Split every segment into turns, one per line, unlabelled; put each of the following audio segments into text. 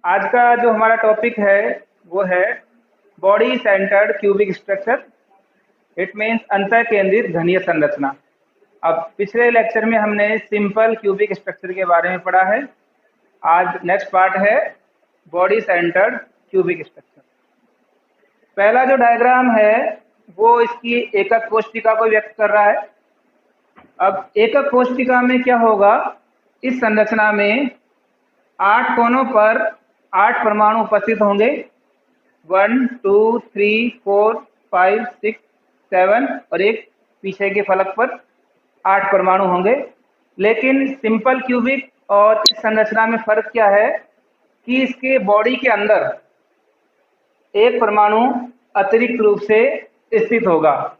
आज का जो हमारा टॉपिक है वो है body centred cubic structure. It means अंतः केंद्रित घनीय संरचना। अब पिछले लेक्चर में हमने सिंपल क्यूबिक स्ट्रक्चर के बारे में पढ़ा है। आज नेक्स्ट पार्ट है बॉडी सेंटर्ड क्यूबिक स्ट्रक्चर। पहला जो डायग्राम है वो इसकी एकक कोशिका को व्यक्त कर रहा है। अब एकक कोशिका में क्या होगा, इस संरचना में 8 कोनों पर 8 परमाणु उपस्थित होंगे। 1 2 3 4 5 6 7 और एक पीछे के फलक पर 8 परमाणु होंगे। लेकिन सिंपल क्यूबिक और इस संरचना में फर्क क्या है कि इसके बॉडी के अंदर एक परमाणु अतिरिक्त रूप से स्थित होगा,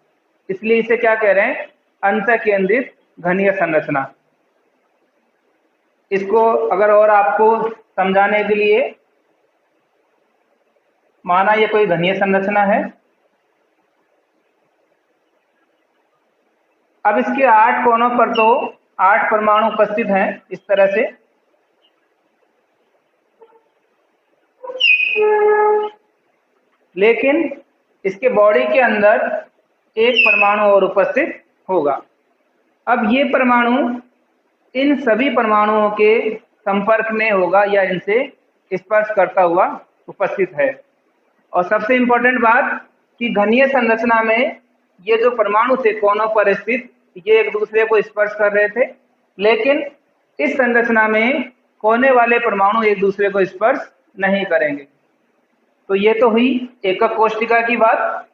इसलिए इसे क्या कह रहे हैं, अंतः केंद्रित घनीय संरचना। इसको अगर और आपको समझाने के लिए, माना ये कोई घनीय संरचना है। अब इसके 8 कोनों पर तो 8 परमाणु उपस्थित हैं इस तरह से। लेकिन इसके बॉडी के अंदर एक परमाणु और उपस्थित होगा। अब ये परमाणु इन सभी परमाणुओं के संपर्क में होगा या इनसे स्पर्श करता हुआ उपस्थित है। और सबसे इंपॉर्टेंट बात कि घनीय संरचना में ये जो परमाणु थे कोनों पर स्थित, ये एक दूसरे को स्पर्श कर रहे थे। लेकिन इस संरचना में कोने वाले परमाणु एक दूसरे को स्पर्श नहीं करेंगे। तो ये तो हुई एकक कोशिका की बात।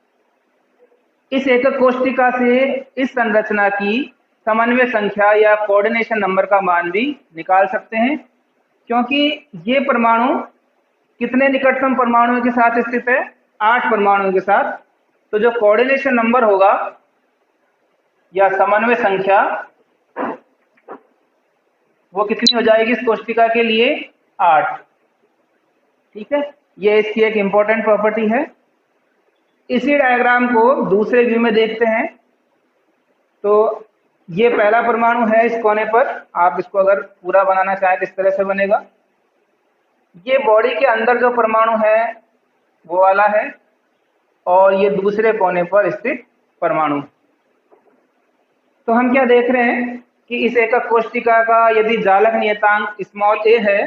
इस एकक कोशिका से इस संरचना की समन्वय संख्या या कोऑर्डिनेशन नंबर का मान भी निकाल सकते हैं, क्योंकि ये परमाणु कितने निकटतम परमाणुओं के साथ स्थित है, 8 परमाणुओं के साथ। तो जो कोऑर्डिनेशन नंबर होगा या समन्वय संख्या वो कितनी हो जाएगी इस कोशिका के लिए, 8। ठीक है, ये इसकी एक इंपॉर्टेंट प्रॉपर्टी है। इसी डायग्राम को दूसरे व्यू में देखते हैं। तो ये पहला परमाणु है इस कोने पर। आप इसको अगर पूरा बनाना चाहें तो इस तरह से बनेगा। ये बॉडी के अंदर जो परमाणु है वो वाला है, और ये दूसरे कोने पर स्थित परमाणु। तो हम क्या देख रहे हैं कि इस एकक कोशिका का यदि जालक नियतांक स्मॉल a है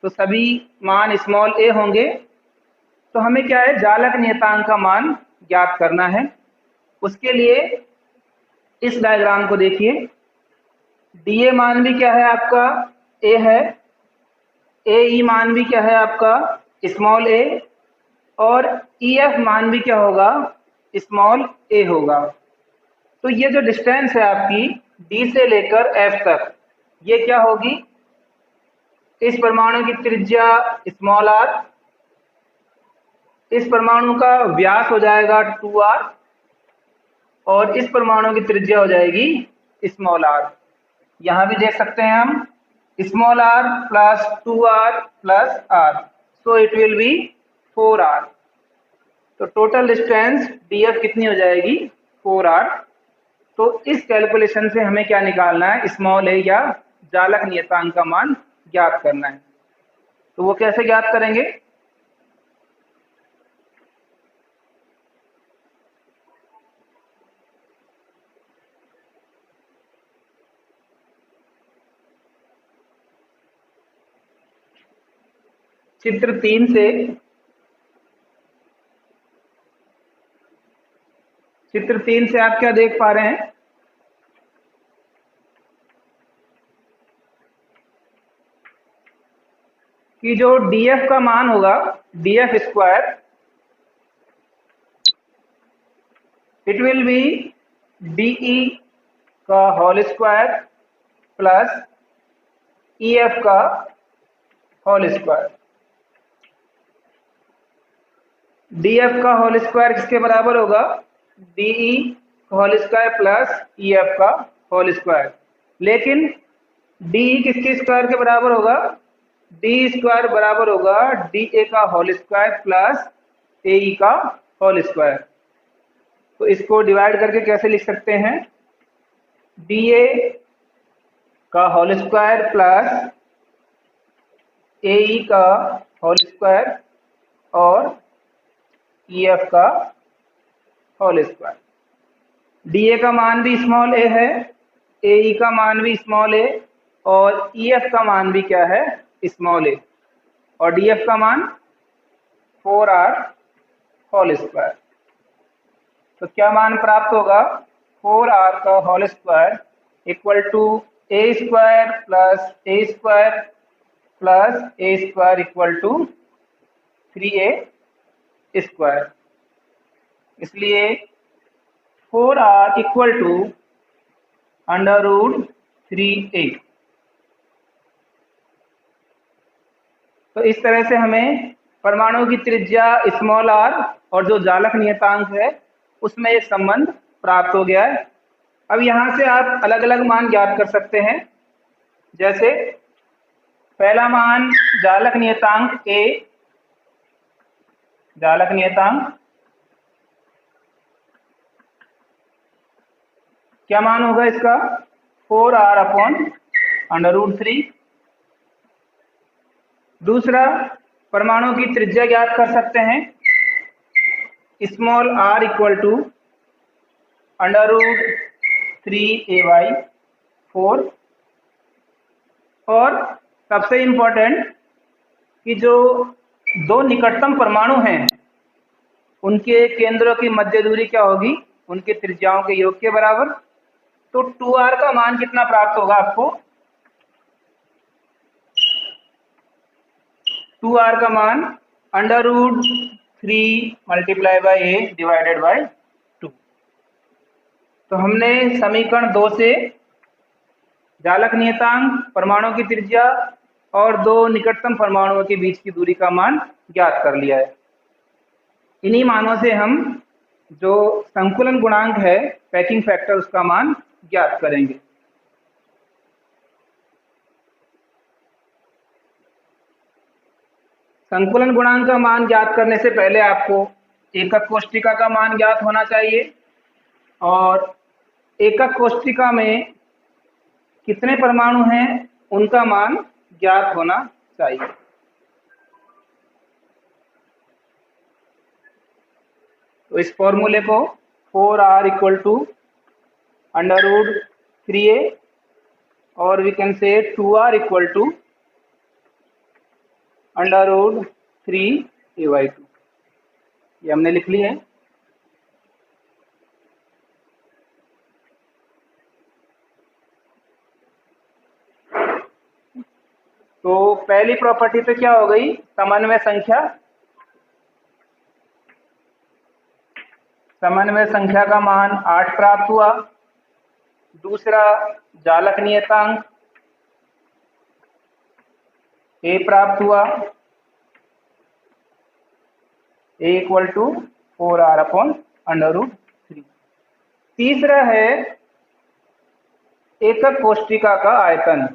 तो सभी मान स्मॉल a होंगे। तो हमें क्या है, जालक नियतांक का मान ज्ञात करना है। उसके लिए इस डायग्राम को देखिए। DA मान भी क्या है आपका, A है। AE मान भी क्या है आपका, स्मॉल a। और EF मान भी क्या होगा, स्मॉल a होगा। तो ये जो डिस्टेंस है आपकी D से लेकर F तक, ये क्या होगी, इस परमाणु की त्रिज्या स्मॉल r, इस परमाणु का व्यास हो जाएगा 2r, और इस परमाणु की त्रिज्या हो जाएगी स्मॉल r। यहां भी देख सकते हैं हम, small r plus 2r plus r, so it will B 4r। तो टोटल डिस्टेंस df कितनी हो जाएगी, 4r। तो इस कैलकुलेशन से हमें क्या निकालना है, स्मॉल a या जालक नियतांक का मान ज्ञात करना है। तो वो कैसे ज्ञात करेंगे, चित्र 3 से। चित्र 3 से आप क्या देख पा रहे हैं कि जो df का मान होगा, df square, it will be de का होल स्क्वायर प्लस ef का होल स्क्वायर। df का होल स्क्वायर किसके बराबर होगा, de whole square plus ef का होल स्क्वायर। लेकिन de किसके स्क्वायर के बराबर होगा, d स्क्वायर बराबर होगा da का होल स्क्वायर प्लस ae का होल स्क्वायर। तो इसको डिवाइड करके कैसे लिख सकते हैं, da का होल स्क्वायर प्लस AE का होल स्क्वायर और EF का होल स्क्वायर। DA का मान भी स्मॉल a है, AE का मान भी स्मॉल a और EF का मान भी क्या है, स्मॉल a, और DF का मान 4r होल स्क्वायर। तो क्या मान प्राप्त होगा, 4r का whole square equal to a square plus a square plus a square equal to 3a square. इसलिए 4r equal to under root 3a। तो इस तरह से हमें परमाणु की त्रिज्या स्मॉल r और जो जालक नियतांक है उसमें एक संबंध प्राप्त हो गया है। अब यहाँ से आप अलग अलग मान ज्ञात कर सकते हैं। जैसे पहला मान जालक नियतांक a, जालक नियतांक क्या मान होगा इसका, 4r अपॉन अंडर रूट 3। दूसरा परमाणु की त्रिज्या ज्ञात कर सकते हैं, small r equal to under root 3a/4। और सबसे इम्पोर्टेंट कि जो दो निकटतम परमाणु हैं उनके केंद्रों की मध्य दूरी क्या होगी, उनकी त्रिज्याओं के योग के बराबर। तो 2r का मान कितना प्राप्त होगा आपको, 2r का मान under root 3 multiply by a divided by 2। तो हमने समीकरण 2 से जालक नियतांक, परमाणु की त्रिज्या और दो निकटतम परमाणुओं के बीच की दूरी का मान ज्ञात कर लिया है। इन्हीं मानों से हम जो संकुलन गुणांक है, पैकिंग फैक्टर, उसका मान ज्ञात करेंगे। संकुलन गुणांक का मान ज्ञात करने से पहले आपको एकक कोष्ठिका का मान ज्ञात होना चाहिए और एकक कोष्ठिका में कितने परमाणु हैं उनका मान ज्ञात होना चाहिए। तो इस फॉर्मूले को 4r equal to under root 3a और we can say 2r equal to under root 3a/2, ये हमने लिख ली है। तो पहली प्रॉपर्टी पे क्या हो गई, समन्वय संख्या, समन्वय संख्या का मान 8 प्राप्त हुआ। दूसरा जालक नियतांक a प्राप्त हुआ, a equal to 4r upon under root 3। तीसरा है एकक कोष्ठिका का आयतन,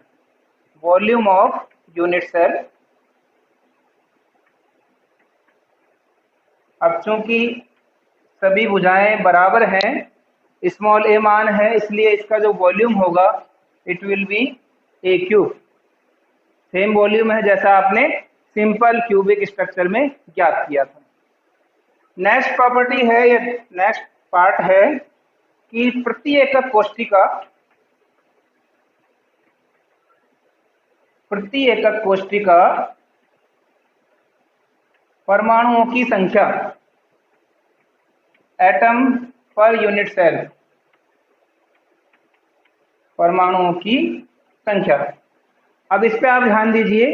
वॉल्यूम ऑफ यूनिट सेल। अब चूंकि सभी भुजाएं बराबर हैं, स्मॉल a मान है, इसलिए इसका जो वॉल्यूम होगा it will B a cube. Same volume है जैसा आपने सिंपल क्यूबिक स्ट्रक्चर में ज्ञात किया था। नेक्स्ट प्रॉपर्टी है, ये नेक्स्ट पार्ट है कि प्रति एकक कोष्ठिका, प्रति एकक कोष्ठिका परमाणुओं की संख्या, एटम पर यूनिट सेल, परमाणुओं की संख्या। अब इस पे आप ध्यान दीजिए,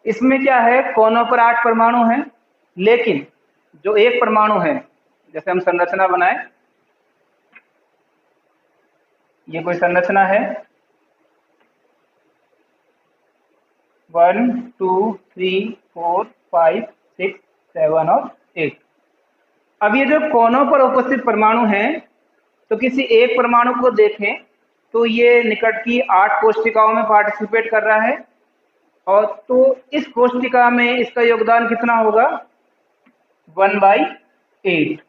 इसमें क्या है, कोनों पर 8 परमाणु हैं, लेकिन जो एक परमाणु है, जैसे हम संरचना बनाए, ये कोई संरचना है, 1 2 3 4 5 6 7 और 8। अब ये जो कोनों पर उपस्थित परमाणु हैं, तो किसी एक परमाणु को देखें तो ये निकट की 8 कोष्ठिकाओं में पार्टिसिपेट कर रहा है, और तो इस कोष्ठिका में इसका योगदान कितना होगा, 1/8।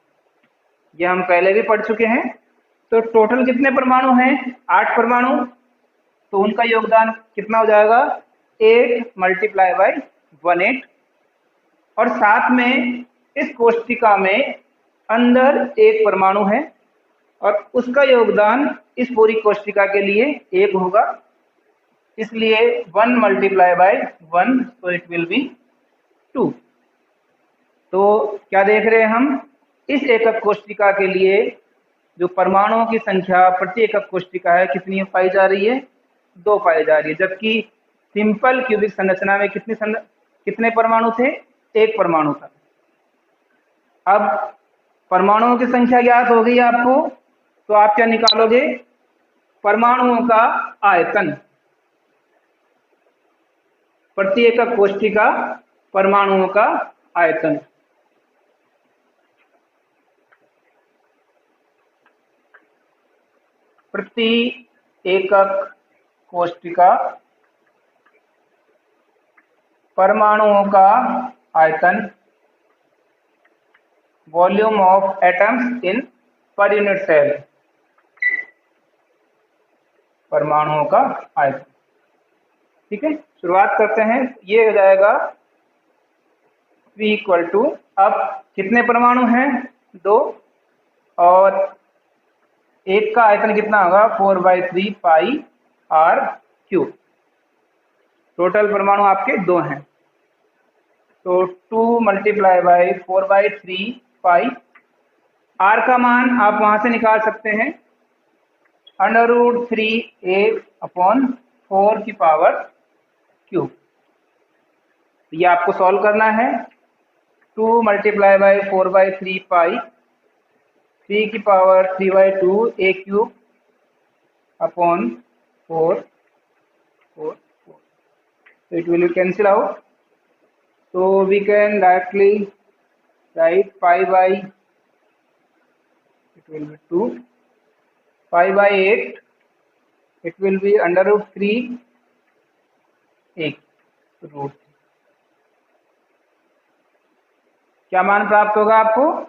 ये हम पहले भी पढ़ चुके हैं। तो टोटल कितने परमाणु हैं, 8 परमाणु, तो उनका योगदान कितना हो जाएगा, 8 मल्टीप्लाई बाई 18 और साथ में इस कोष्टिका में अंदर एक परमाणु है और उसका योगदान इस पूरी कोष्टिका के लिए 1 होगा, इसलिए 1 मल्टीप्लाई बाई 1, तो इट विल बी 2। तो क्या देख रहे हैं हम, इस एकक कोष्टिका के लिए जो परमाणुओं की संख्या प्रति एकक कोष्टिका है कितनी पाई जा रही है, 2 पाई जा रही है, जबकि सिंपल क्यूबिक संरचना में कितने परमाणु थे, 1 परमाणु था। अब परमाणुओं की संख्या ज्ञात हो गई आपको, तो आप क्या निकालोगे, परमाणुओं का आयतन, प्रति एकक कोष्टिका परमाणुओं का आयतन। प्रति एकक कोष्टिका परमाणुओं का आयतन, volume of atoms in per unit cell, परमाणुओं का आयतन। ठीक है, शुरुआत करते हैं। ये हो जाएगा P इक्वल टू, अब कितने परमाणु हैं, 2, और एक का आयतन कितना होगा, 4/3 पाई r क्यूब। टोटल परमाणु आपके 2 हैं, तो 2 मल्टीप्लाई बाई 4/3 पाई, r का मान आप वहां से निकाल सकते हैं, √3a/4 की पावर क्यूब। ये आपको सॉल्व करना है। 2 मल्टीप्लाई बाई 4/3 पाई, 3 की power 3/2 a³ upon 4, 4, 4, so it will cancel out, so we can directly write pi by, it will be 2, pi by 8, it will be √3 a√3। क्या मान प्राप्त होगा आपको,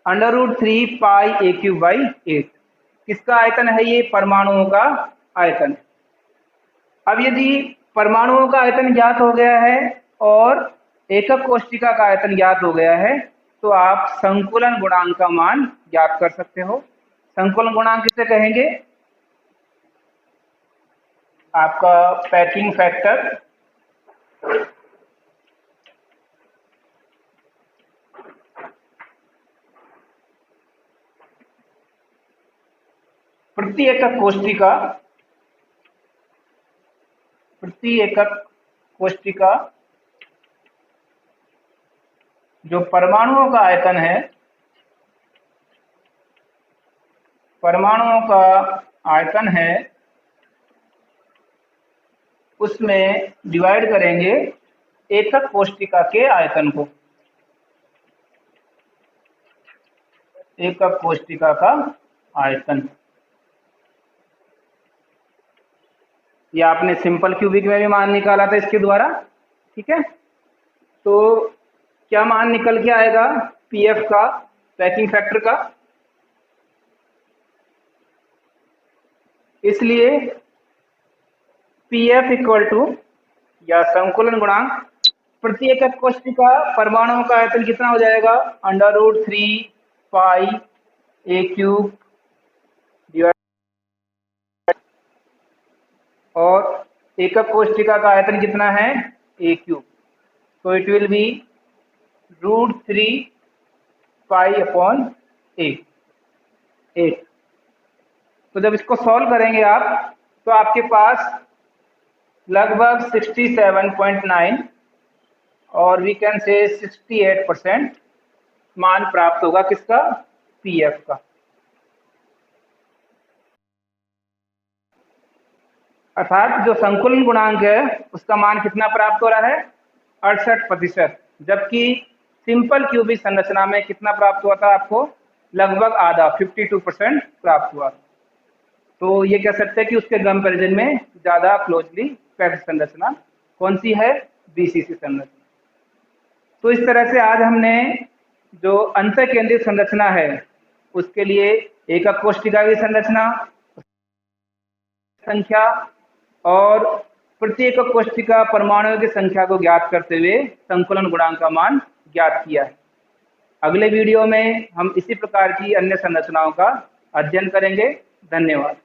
√3 पाई a³ बाई 8। किसका आयतन है ये, परमाणुओं का आयतन। अब यदि परमाणुओं का आयतन ज्ञात हो गया है और एकक कोष्टिका का आयतन ज्ञात हो गया है, तो आप संकुलन गुणांक का मान ज्ञात कर सकते हो। संकुलन गुणांक किसे कहेंगे, आपका पैकिंग फैक्टर, प्रति एकक कोष्टिका जो परमाणुओं का आयतन है, परमाणुओं का आयतन है, उसमें डिवाइड करेंगे एकक कोष्टिका के आयतन को, एकक कोष्टिका का आयतन। ये आपने सिंपल क्यूबिक में भी मान निकाला था इसके द्वारा। ठीक है, तो क्या मान निकल के आएगा पीएफ का, पैकिंग फैक्टर का, इसलिए पीएफ इक्वल टू, या संकुलन गुणांक प्रति एकक कोष्टिका परमाणुओं का आयतन कितना हो जाएगा, √3 पाई a³ और एकक कोष्टिका का आयतन कितना है, a³, तो it will B √3 pi upon 8। तो जब इसको सॉल्व करेंगे आप, तो आपके पास लगभग 67.9 और वी कैन से 68% मान प्राप्त होगा, किसका, पीएफ का। अर्थात जो संकुलन गुणांक है उसका मान कितना प्राप्त हो रहा है, 68%, जबकि सिंपल क्यूबिक संरचना में कितना प्राप्त हुआ था आपको, लगभग आधा, 52% प्राप्त हुआ। तो ये कह सकते हैं कि उसके कंपैरिजन में ज्यादा क्लोजली पैक्ड संरचना कौन सी है, बीसीसी संरचना। तो इस तरह से आज हमने जो अंतर केंद्रित संरचना है उसके लिए एकक कोष्टिका की संरचना, संख्या और प्रत्येक कोशिका परमाणुओं की संख्या को ज्ञात करते हुए संकुलन गुणांक का मान ज्ञात किया है। अगले वीडियो में हम इसी प्रकार की अन्य संरचनाओं का अध्ययन करेंगे। धन्यवाद।